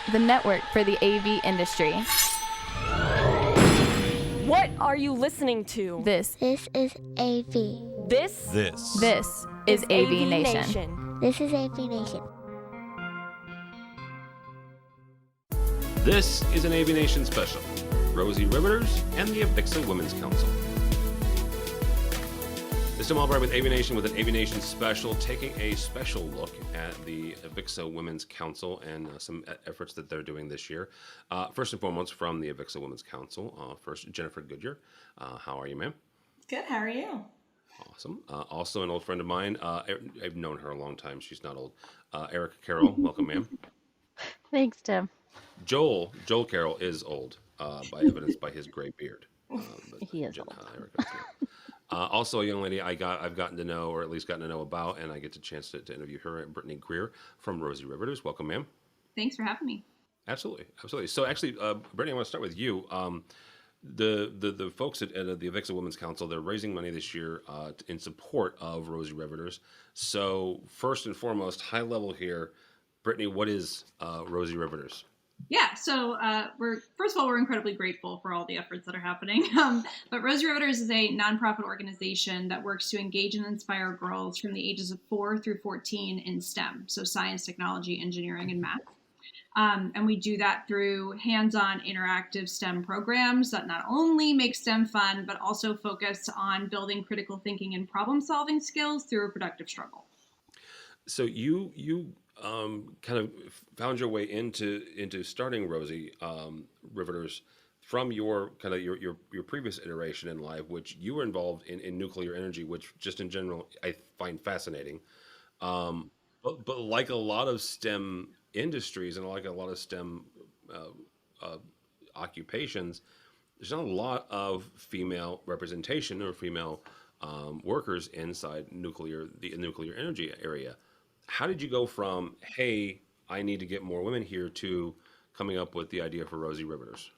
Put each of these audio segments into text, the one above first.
the network for the AV industry. What are you listening to? This is AV. This is AVNation. This is AVNation. This is an AVNation special. Rosie Riveters and the AVIXA Women's Council. This time Albright with AVNation with an AVNation special, taking a special look at the AVIXA Women's Council and some efforts that they're doing this year. First and foremost, from the AVIXA Women's Council, first, Jennifer Goodyear. How are you, ma'am? Good, how are you? Awesome. Also an old friend of mine. I've known her a long time. She's not old. Erica Carroll, welcome, ma'am. Thanks, Tim. Joel Carroll is old, by evidence by his gray beard. He is old. Also, a young lady I've gotten to know, or at least gotten to know about, and I get the chance to interview her, Brittany Greer from Rosie Riveters. Welcome, ma'am. Thanks for having me. Absolutely. So actually, Brittany, I want to start with you. The folks at the AVIXA Women's Council, they're raising money this year in support of Rosie Riveters. So first and foremost, high level here, Brittany, what is Rosie Riveters? Yeah, so we're incredibly grateful for all the efforts that are happening. But Rosie Riveters is a nonprofit organization that works to engage and inspire girls from the ages of 4 through 14 in STEM, so science, technology, engineering, and math. And we do that through hands-on interactive STEM programs that not only make STEM fun, but also focus on building critical thinking and problem-solving skills through a productive struggle. So you kind of found your way into starting Rosie Riveters from your kind of your previous iteration in life, which you were involved in nuclear energy, which just in general I find fascinating. But like a lot of STEM industries and like a lot of STEM occupations, there's not a lot of female representation or female workers inside the nuclear energy area. How did you go from, hey, I need to get more women here, to coming up with the idea for Rosie Riveters?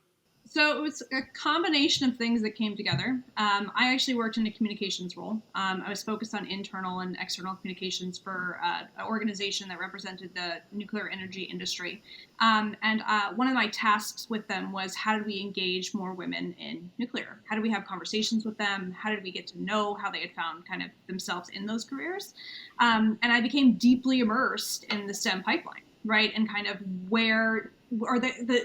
So it was a combination of things that came together. I actually worked in a communications role. I was focused on internal and external communications for an organization that represented the nuclear energy industry. And one of my tasks with them was, how did we engage more women in nuclear? How did we have conversations with them? How did we get to know how they had found kind of themselves in those careers? And I became deeply immersed in the STEM pipeline, right? And kind of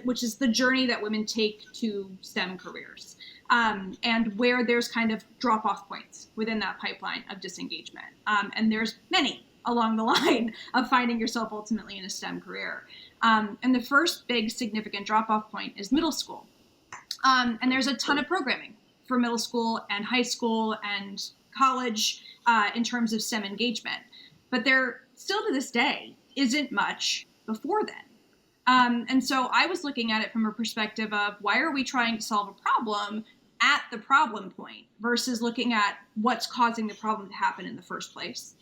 which is the journey that women take to STEM careers, and where there's kind of drop-off points within that pipeline of disengagement. And there's many along the line of finding yourself ultimately in a STEM career. And the first big significant drop-off point is middle school. And there's a ton of programming for middle school and high school and college in terms of STEM engagement. But there still to this day isn't much before then. And so I was looking at it from a perspective of, why are we trying to solve a problem at the problem point versus looking at what's causing the problem to happen in the first place?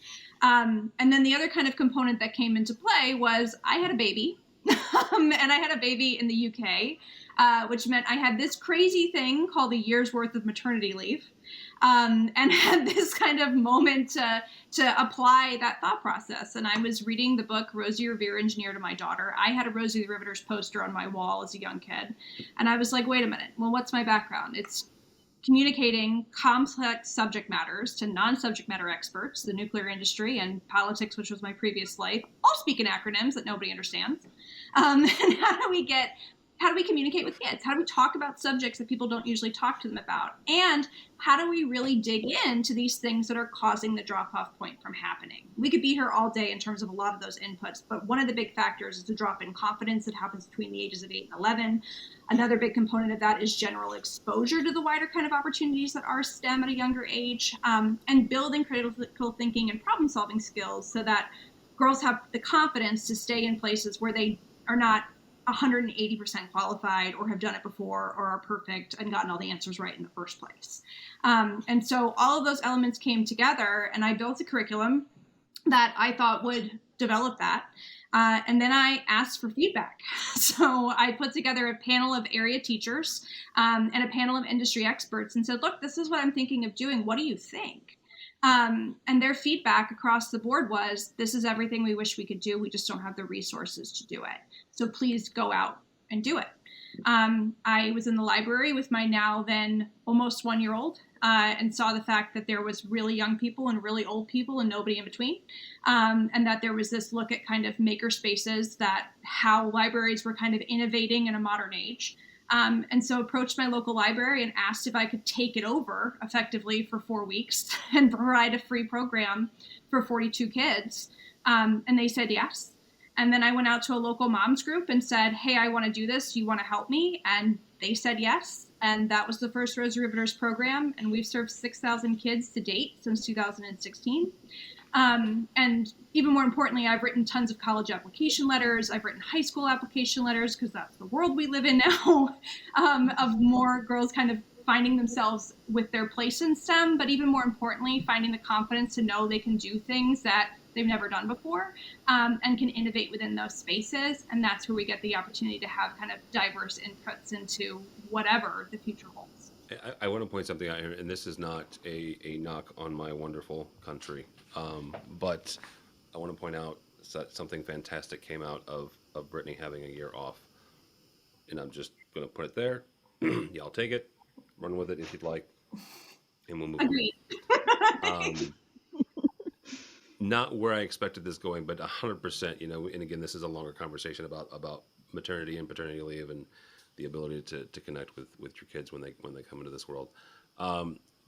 And then the other kind of component that came into play was, I had a baby, and I had a baby in the UK, which meant I had this crazy thing called a year's worth of maternity leave. And had this kind of moment to apply that thought process. And I was reading the book Rosie Revere, Engineer, to my daughter. I had a Rosie Riveters poster on my wall as a young kid. And I was like, wait a minute, well, what's my background? It's communicating complex subject matters to non-subject matter experts, the nuclear industry and politics, which was my previous life, all speak in acronyms that nobody understands. And how do we communicate with kids? How do we talk about subjects that people don't usually talk to them about? And how do we really dig into these things that are causing the drop-off point from happening? We could be here all day in terms of a lot of those inputs, but one of the big factors is the drop in confidence that happens between the ages of 8 and 11. Another big component of that is general exposure to the wider kind of opportunities that are STEM at a younger age, and building critical thinking and problem-solving skills so that girls have the confidence to stay in places where they are not 180% qualified or have done it before or are perfect and gotten all the answers right in the first place. And so all of those elements came together, and I built a curriculum that I thought would develop that. And then I asked for feedback. So I put together a panel of area teachers and a panel of industry experts and said, look, this is what I'm thinking of doing. What do you think? And their feedback across the board was, this is everything we wish we could do. We just don't have the resources to do it. So please go out and do it. I was in the library with my now then almost 1-year-old and saw the fact that there was really young people and really old people and nobody in between. And that there was this look at kind of maker spaces, that how libraries were kind of innovating in a modern age. And so approached my local library and asked if I could take it over effectively for 4 weeks and provide a free program for 42 kids. And they said yes. And then I went out to a local moms group and said, hey, I want to do this. Do you want to help me? And they said yes. And that was the first Rosie Riveters program. And we've served 6,000 kids to date since 2016. And even more importantly, I've written tons of college application letters. I've written high school application letters, because that's the world we live in now, of more girls kind of finding themselves with their place in STEM, but even more importantly, finding the confidence to know they can do things that they've never done before, and can innovate within those spaces. And that's where we get the opportunity to have kind of diverse inputs into whatever the future holds. I want to point something out here, and this is not a knock on my wonderful country, but I want to point out that something fantastic came out of Brittany having a year off. And I'm just going to put it there. Y'all take it, run with it if you'd like, and we'll move Agreed. on. Not where I expected this going, but 100%, and again, this is a longer conversation about maternity and paternity leave and the ability to connect with your kids when they come into this world.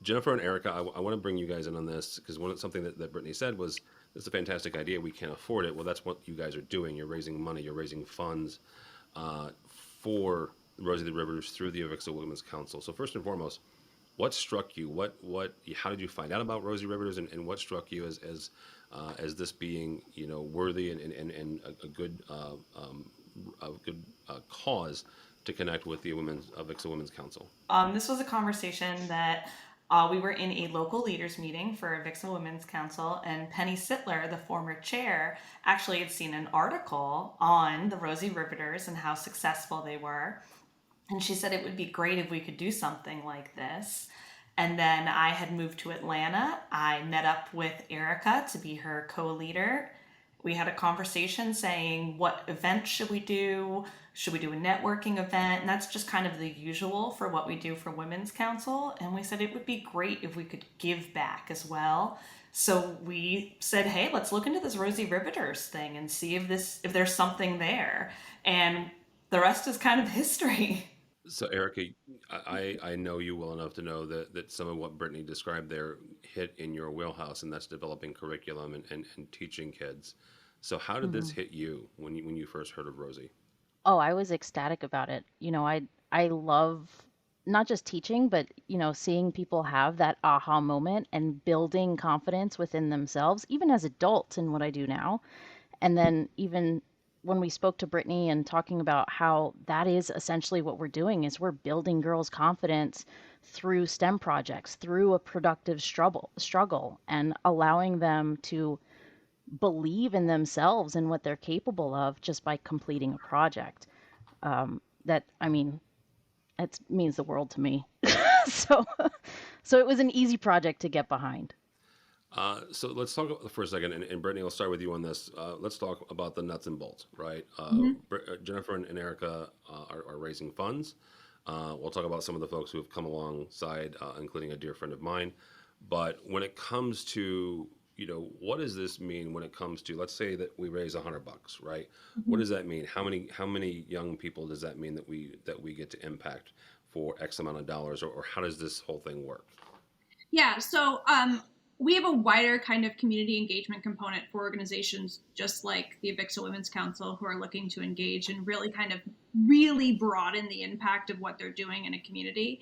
Jennifer and Erica, I want to bring you guys in on this, because something that Brittany said was, this is a fantastic idea. We can't afford it. Well, that's what you guys are doing. You're raising money. You're raising funds for Rosie the Riveters through the AVIXA Women's Council. So first and foremost, what struck you? How did you find out about Rosie Riveters, and what struck you as this being, worthy and a good cause to connect with the AVIXA Women's Council? This was a conversation that we were in a local leaders meeting for AVIXA Women's Council, and Penny Sittler, the former chair, actually had seen an article on the Rosie Riveters and how successful they were. And she said it would be great if we could do something like this. And then I had moved to Atlanta. I met up with Erica to be her co-leader. We had a conversation saying, what event should we do? Should we do a networking event? And that's just kind of the usual for what we do for Women's Council. And we said it would be great if we could give back as well. So we said, hey, let's look into this Rosie Riveters thing and see if there's something there. And the rest is kind of history. So Erica, I know you well enough to know that some of what Brittany described there hit in your wheelhouse, and that's developing curriculum and teaching kids. So how did this hit you when you first heard of Rosie? Oh, I was ecstatic about it. I love not just teaching, but, seeing people have that aha moment and building confidence within themselves, even as adults in what I do now. And then even when we spoke to Brittany and talking about how that is essentially what we're doing, is we're building girls' confidence through STEM projects, through a productive struggle, and allowing them to believe in themselves and what they're capable of just by completing a project. It means the world to me. So it was an easy project to get behind. So let's talk for a second, and Brittany, I'll start with you on this. Let's talk about the nuts and bolts, right? Jennifer and Erica are raising funds. We'll talk about some of the folks who have come alongside, including a dear friend of mine. But when it comes to, what does this mean when it comes to, let's say that we raise $100, right? What does that mean? How many young people does that mean that we get to impact for X amount of dollars, or how does this whole thing work? Yeah, so we have a wider kind of community engagement component for organizations just like the AVIXA Women's Council, who are looking to engage and really broaden the impact of what they're doing in a community.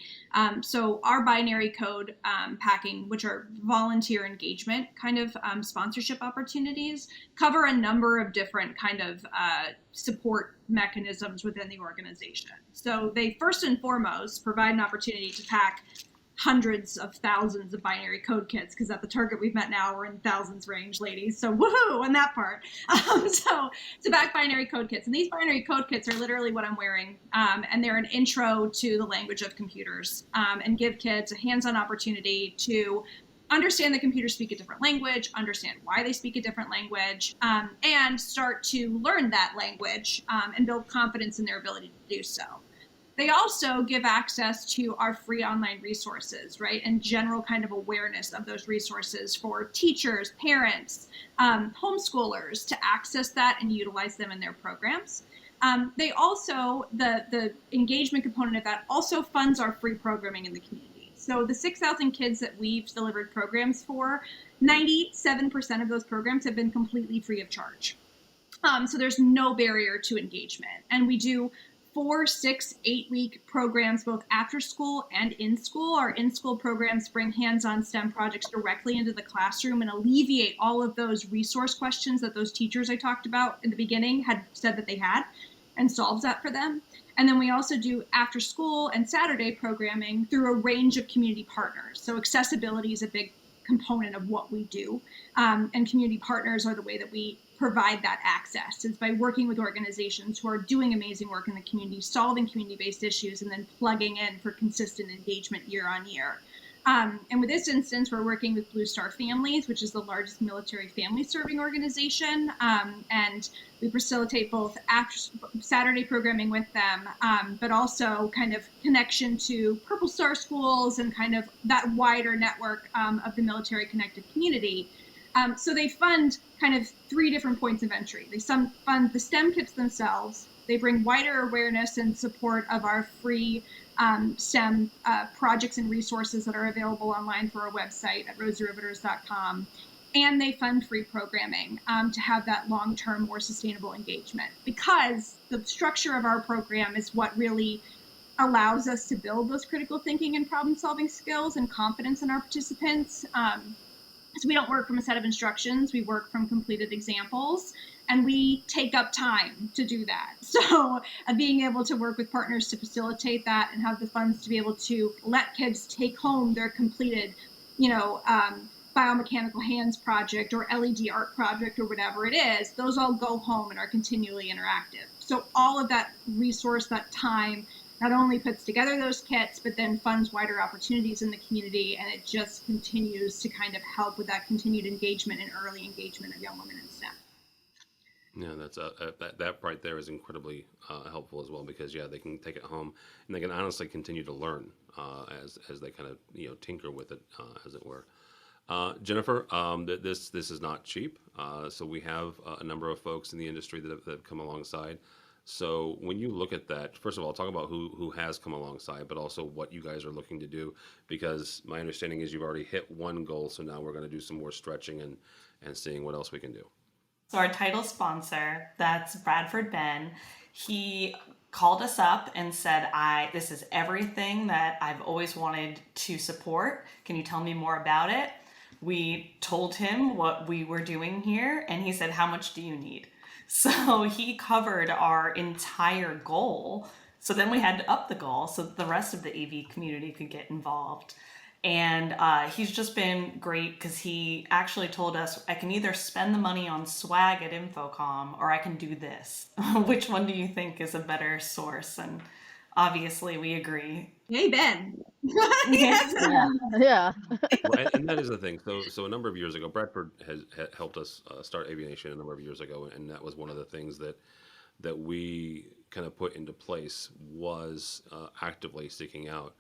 So our binary code packing, which are volunteer engagement kind of sponsorship opportunities, cover a number of different kind of support mechanisms within the organization. So they first and foremost provide an opportunity to pack hundreds of thousands of binary code kits, because at the target we've met now, we're in thousands range, ladies. So woohoo on that part. So to back binary code kits. And these binary code kits are literally what I'm wearing. And they're an intro to the language of computers, and give kids a hands-on opportunity to understand that computers speak a different language, understand why they speak a different language, and start to learn that language and build confidence in their ability to do so. They also give access to our free online resources, right? And general kind of awareness of those resources for teachers, parents, homeschoolers to access that and utilize them in their programs. They also, the engagement component of that also funds our free programming in the community. So the 6,000 kids that we've delivered programs for, 97% of those programs have been completely free of charge. So there's no barrier to engagement. And we do 4, 6, 8-week programs, both after school and in school. Our in-school programs bring hands-on STEM projects directly into the classroom and alleviate all of those resource questions that those teachers I talked about in the beginning had said that they had, and solves that for them. And then we also do after school and Saturday programming through a range of community partners. So accessibility is a big component of what we do. And community partners are the way that we provide that access, is by working with organizations who are doing amazing work in the community, solving community-based issues, and then plugging in for consistent engagement year on year. And with this instance, we're working with Blue Star Families, which is the largest military family serving organization. And we facilitate both after Saturday programming with them, but also kind of connection to Purple Star schools and kind of that wider network of the military connected community. So they fund kind of 3 different points of entry. They fund the STEM kits themselves. They bring wider awareness and support of our free STEM projects and resources that are available online through our website at rosieRiveters.com. And they fund free programming to have that long-term, more sustainable engagement. Because the structure of our program is what really allows us to build those critical thinking and problem-solving skills and confidence in our participants. So we don't work from a set of instructions, we work from completed examples, and we take up time to do that. So being able to work with partners to facilitate that and have the funds to be able to let kids take home their completed, biomechanical hands project or LED art project or whatever it is, those all go home and are continually interactive. So all of that resource, that time, not only puts together those kits, but then funds wider opportunities in the community, and it just continues to kind of help with that continued engagement and early engagement of young women in STEM. Yeah, that's that right there is incredibly helpful as well, because they can take it home and they can honestly continue to learn as they kind of tinker with it, as it were. Jennifer, this is not cheap. So we have a number of folks in the industry that have come alongside. So when you look at that, first of all, talk about who has come alongside, but also what you guys are looking to do, because my understanding is you've already hit one goal. So now we're going to do some more stretching and seeing what else we can do. So our title sponsor, that's Bradford Ben, he called us up and said, this is everything that I've always wanted to support. Can you tell me more about it? We told him what we were doing here, and he said, how much do you need? So he covered our entire goal. So then we had to up the goal so that the rest of the AV community could get involved. And he's just been great, because he actually told us, I can either spend the money on swag at Infocom or I can do this. Which one do you think is a better source? And obviously we agree. Hey, Ben. Yeah. Well, and that is the thing. So a number of years ago, Bradford has helped us start AVNation a number of years ago, and that was one of the things that we kind of put into place was actively seeking out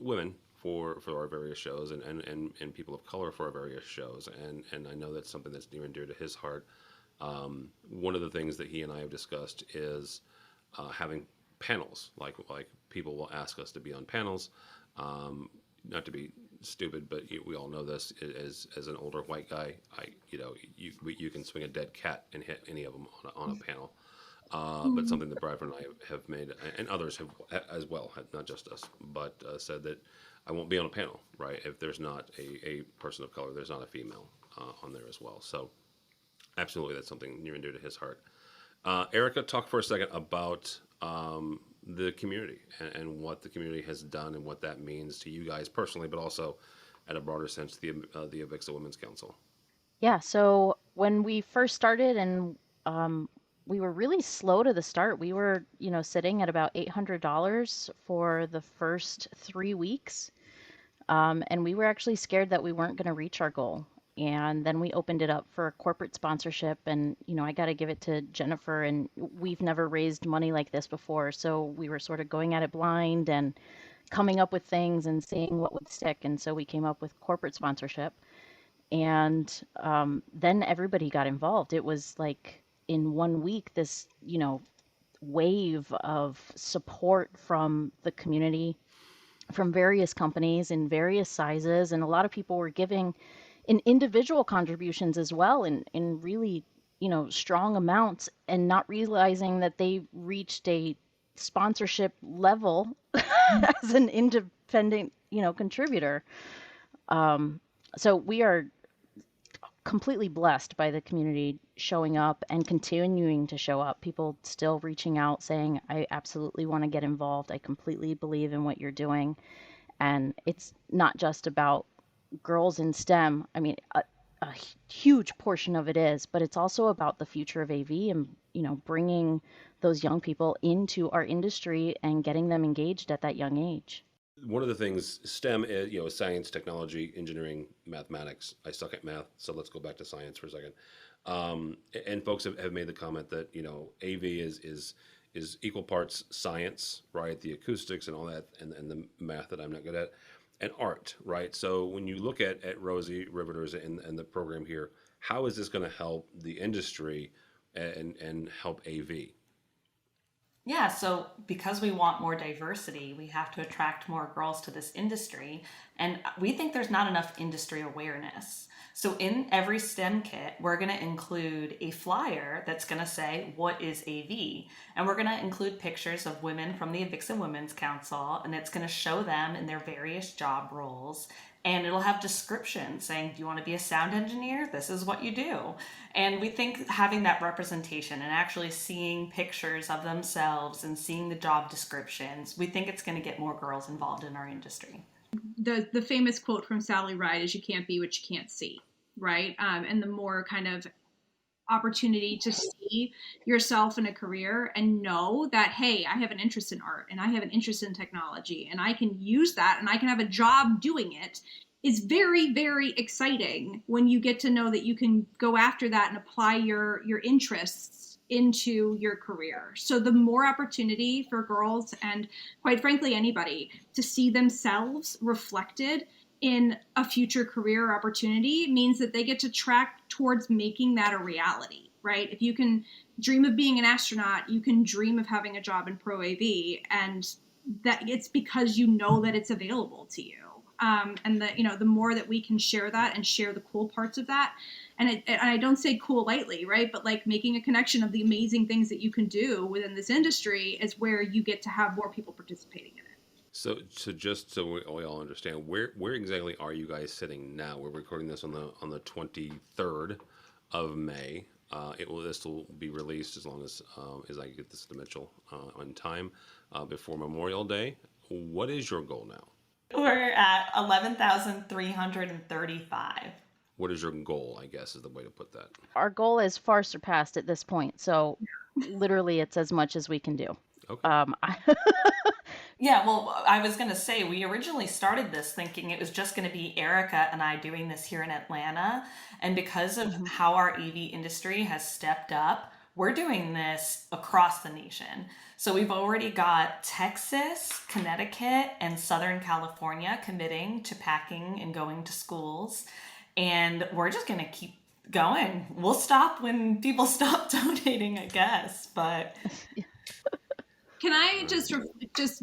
women for our various shows and people of color for our various shows, and I know that's something that's near and dear to his heart. One of the things that he and I have discussed is having panels, like people will ask us to be on panels. Not to be stupid, but we all know this. As an older white guy, you can swing a dead cat and hit any of them on a panel. But something that Bradford and I have made, and others have as well, not just us, but said that I won't be on a panel, right? If there's not a person of color, there's not a female on there as well. So absolutely, that's something near and dear to his heart. Erica, talk for a second about the community and what the community has done and what that means to you guys personally, but also at a broader sense, the AVIXA Women's Council. Yeah, so when we first started, and we were really slow to the start. We were, sitting at about $800 for the first 3 weeks. And we were actually scared that we weren't going to reach our goal. And then we opened it up for corporate sponsorship. And, I got to give it to Jennifer. And we've never raised money like this before. So we were sort of going at it blind and coming up with things and seeing what would stick. And so we came up with corporate sponsorship. And then everybody got involved. It was like in 1 week, this, wave of support from the community, from various companies in various sizes. And a lot of people were giving in individual contributions as well in really, strong amounts, and not realizing that they reached a sponsorship level as an independent, contributor. So we are completely blessed by the community showing up and continuing to show up. People still reaching out saying, I absolutely want to get involved. I completely believe in what you're doing. And it's not just about girls in STEM. I mean, a huge portion of it is, but it's also about the future of AV and, bringing those young people into our industry and getting them engaged at that young age. One of the things STEM is, science, technology, engineering, mathematics. I suck at math, so let's go back to science for a second. And folks have made the comment that AV is equal parts science, right? The acoustics and all that, and the math that I'm not good at, and art, right? So when you look at Rosie Riveters and the program here, how is this going to help the industry and help AV? Yeah, so because we want more diversity, we have to attract more girls to this industry. And we think there's not enough industry awareness. So in every STEM kit, we're going to include a flyer that's going to say, what is AV? And we're going to include pictures of women from the AVIXA Women's Council, and it's going to show them in their various job roles. And it'll have descriptions saying, do you want to be a sound engineer? This is what you do. And we think having that representation and actually seeing pictures of themselves and seeing the job descriptions, we think it's going to get more girls involved in our industry. The famous quote from Sally Ride is, you can't be what you can't see, right? And the more kind of opportunity to see yourself in a career and know that, hey, I have an interest in art and I have an interest in technology and I can use that and I can have a job doing it, is very, very exciting when you get to know that you can go after that and apply your interests into your career. So the more opportunity for girls, and quite frankly anybody, to see themselves reflected in a future career opportunity means that they get to track towards making that a reality, right? If you can dream of being an astronaut, you can dream of having a job in Pro AV, and that it's because you know that it's available to you. And the more that we can share that and share the cool parts of that, and I don't say cool lightly, right? But like making a connection of the amazing things that you can do within this industry is where you get to have more people participating in it. So just so we all understand, where exactly are you guys sitting now? We're recording this on the 23rd of May. This will be released as long as I get this to Mitchell on time before Memorial Day. What is your goal now? We're at 11,335. What is your goal, I guess, is the way to put that. Our goal is far surpassed at this point. So literally it's as much as we can do. Okay. Yeah, well, I was going to say, we originally started this thinking it was just going to be Erica and I doing this here in Atlanta. And because of how our AV industry has stepped up, we're doing this across the nation. So we've already got Texas, Connecticut, and Southern California committing to packing and going to schools. And we're just going to keep going. We'll stop when people stop donating, I guess. But can I just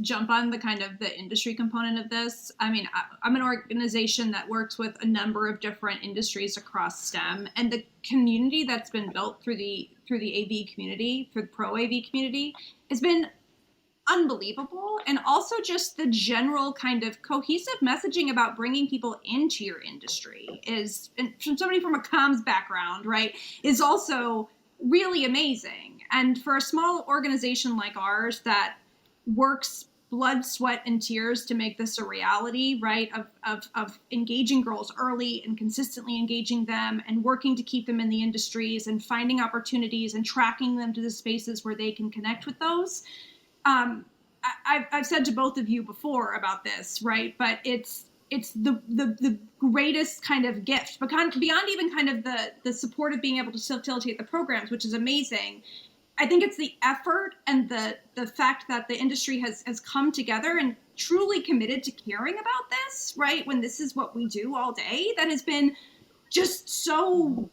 jump on the kind of the industry component of this? I mean, I'm an organization that works with a number of different industries across STEM, and the community that's been built through the AV community, through the Pro AV community, has been unbelievable. And also just the general kind of cohesive messaging about bringing people into your industry is, and from somebody from a comms background, right, is also really amazing. And for a small organization like ours that works blood, sweat, and tears to make this a reality, right, of engaging girls early and consistently engaging them and working to keep them in the industries and finding opportunities and tracking them to the spaces where they can connect with those. I've said to both of you before about this, right, but it's it's the greatest kind of gift, but beyond even kind of the support of being able to facilitate the programs, which is amazing. I think it's the effort and the fact that the industry has come together and truly committed to caring about this, right? When this is what we do all day, that has been just so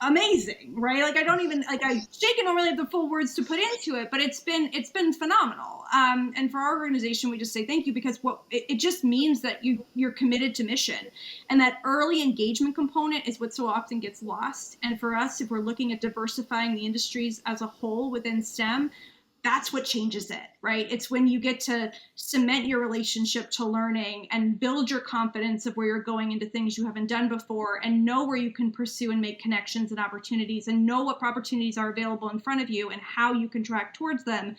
amazing, right? Like I Jake don't really have the full words to put into it, but it's been phenomenal. And for our organization, we just say thank you, because it just means that you're committed to mission, and that early engagement component is what so often gets lost. And for us, if we're looking at diversifying the industries as a whole within STEM, that's what changes it, right? It's when you get to cement your relationship to learning and build your confidence of where you're going into things you haven't done before, and know where you can pursue and make connections and opportunities, and know what opportunities are available in front of you and how you can track towards them,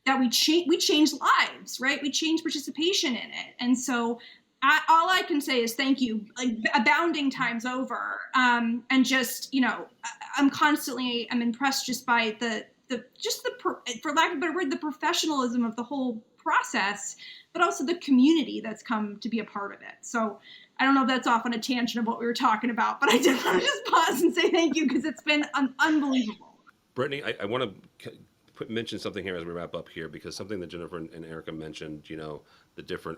that we change lives, right? We change participation in it. And so all I can say is thank you, like abounding times over. And just, I'm impressed just by for lack of a better word, the professionalism of the whole process, but also the community that's come to be a part of it. So I don't know if that's off on a tangent of what we were talking about, but I did want to just pause and say thank you, because it's been unbelievable. Brittany, I want to mention something here as we wrap up here, because something that Jennifer and Erica mentioned, the different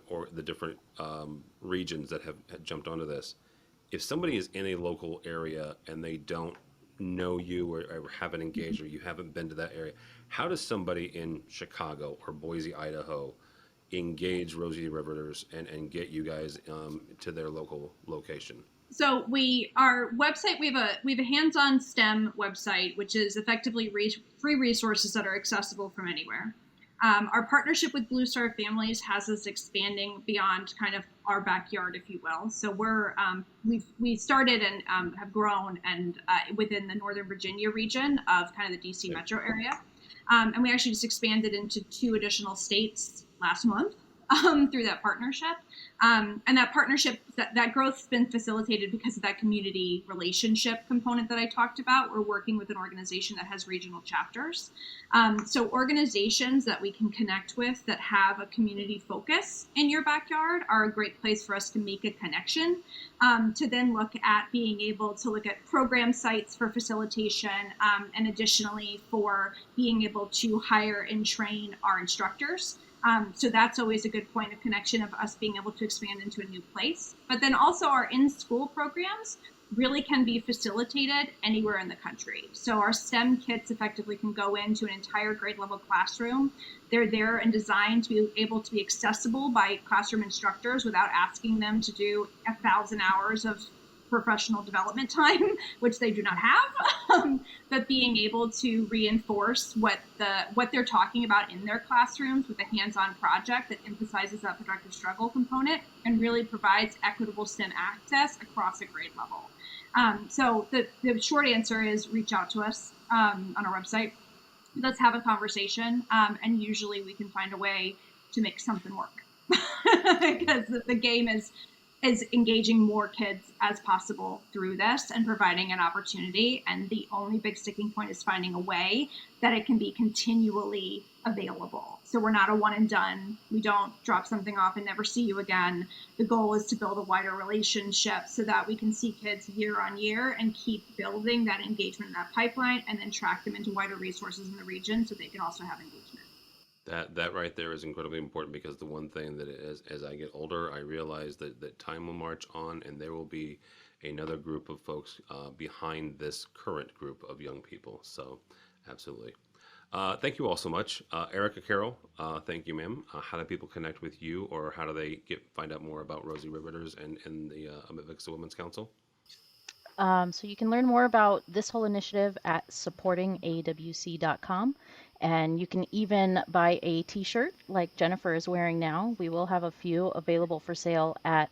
regions that have jumped onto this. If somebody is in a local area and they don't know you or haven't engaged, or you haven't been to that area, how does somebody in Chicago or Boise, Idaho engage Rosie Riveters and get you guys to their local location? So our website, we have a hands-on STEM website, which is effectively free resources that are accessible from anywhere. Our partnership with Blue Star Families has us expanding beyond kind of our backyard, if you will. So we started and have grown and within the Northern Virginia region of kind of the DC metro area. And we actually just expanded into 2 additional states last month through that partnership. And that partnership, that growth's been facilitated because of that community relationship component that I talked about. We're working with an organization that has regional chapters. So organizations that we can connect with that have a community focus in your backyard are a great place for us to make a connection, to then look at being able to look at program sites for facilitation, and additionally for being able to hire and train our instructors. So that's always a good point of connection of us being able to expand into a new place. But then also our in-school programs really can be facilitated anywhere in the country. So our STEM kits effectively can go into an entire grade level classroom. They're there and designed to be able to be accessible by classroom instructors without asking them to do 1,000 hours of professional development time, which they do not have, but being able to reinforce what they're talking about in their classrooms with a hands-on project that emphasizes that productive struggle component and really provides equitable STEM access across a grade level. So the short answer is reach out to us on our website. Let's have a conversation, and usually we can find a way to make something work because the game is engaging more kids as possible through this and providing an opportunity. And the only big sticking point is finding a way that it can be continually available. So we're not a one and done. We don't drop something off and never see you again. The goal is to build a wider relationship so that we can see kids year on year and keep building that engagement in that pipeline, and then track them into wider resources in the region so they can also have engagement. That right there is incredibly important, because the one thing that as I get older, I realize that time will march on, and there will be another group of folks behind this current group of young people. So absolutely. Thank you all so much. Erica Carroll, thank you, ma'am. How do people connect with you, or how do they find out more about Rosie Riveters and the AVIXA Women's Council? So you can learn more about this whole initiative at supportingawc.com. And you can even buy a t-shirt like Jennifer is wearing now. We will have a few available for sale at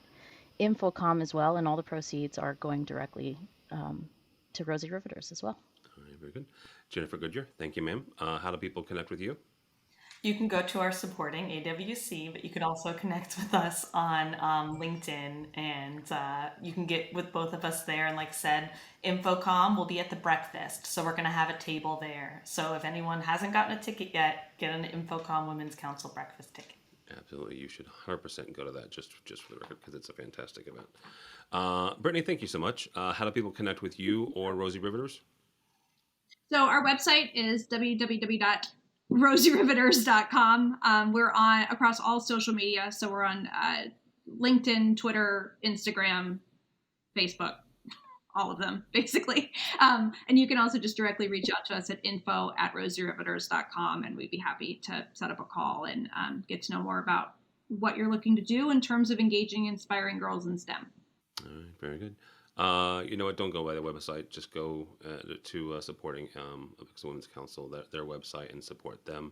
Infocom as well, and all the proceeds are going directly to Rosie Riveters as well. All right, very good. Jennifer Goodyear, thank you, ma'am. How do people connect with you? You can go to our supporting AWC, but you could also connect with us on LinkedIn, and you can get with both of us there. And like I said, Infocom will be at the breakfast, so we're going to have a table there. So if anyone hasn't gotten a ticket yet, get an Infocom Women's Council breakfast ticket. Absolutely. You should 100% go to that just for the record, because it's a fantastic event. Brittany, thank you so much. How do people connect with you or Rosie Riveters? So our website is www.rosieриveters.com. We're on across all social media. So we're on LinkedIn, Twitter, Instagram, Facebook, all of them, basically. And you can also just directly reach out to us at info@rosieriveters.com, and we'd be happy to set up a call and get to know more about what you're looking to do in terms of engaging, inspiring girls in STEM. All right, very good. You know what? Don't go by the website. Just go to supporting AVIXA Women's Council, their website, and support them.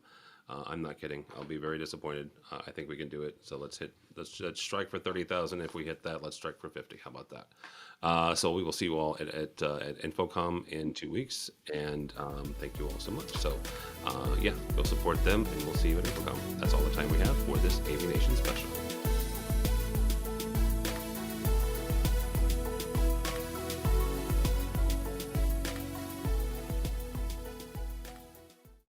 I'm not kidding. I'll be very disappointed. I think we can do it. So let's strike for 30,000. If we hit that, let's strike for 50. How about that? So we will see you all at Infocom in 2 weeks. And thank you all so much. So yeah, go support them, and we'll see you at Infocom. That's all the time we have for this AVNation special.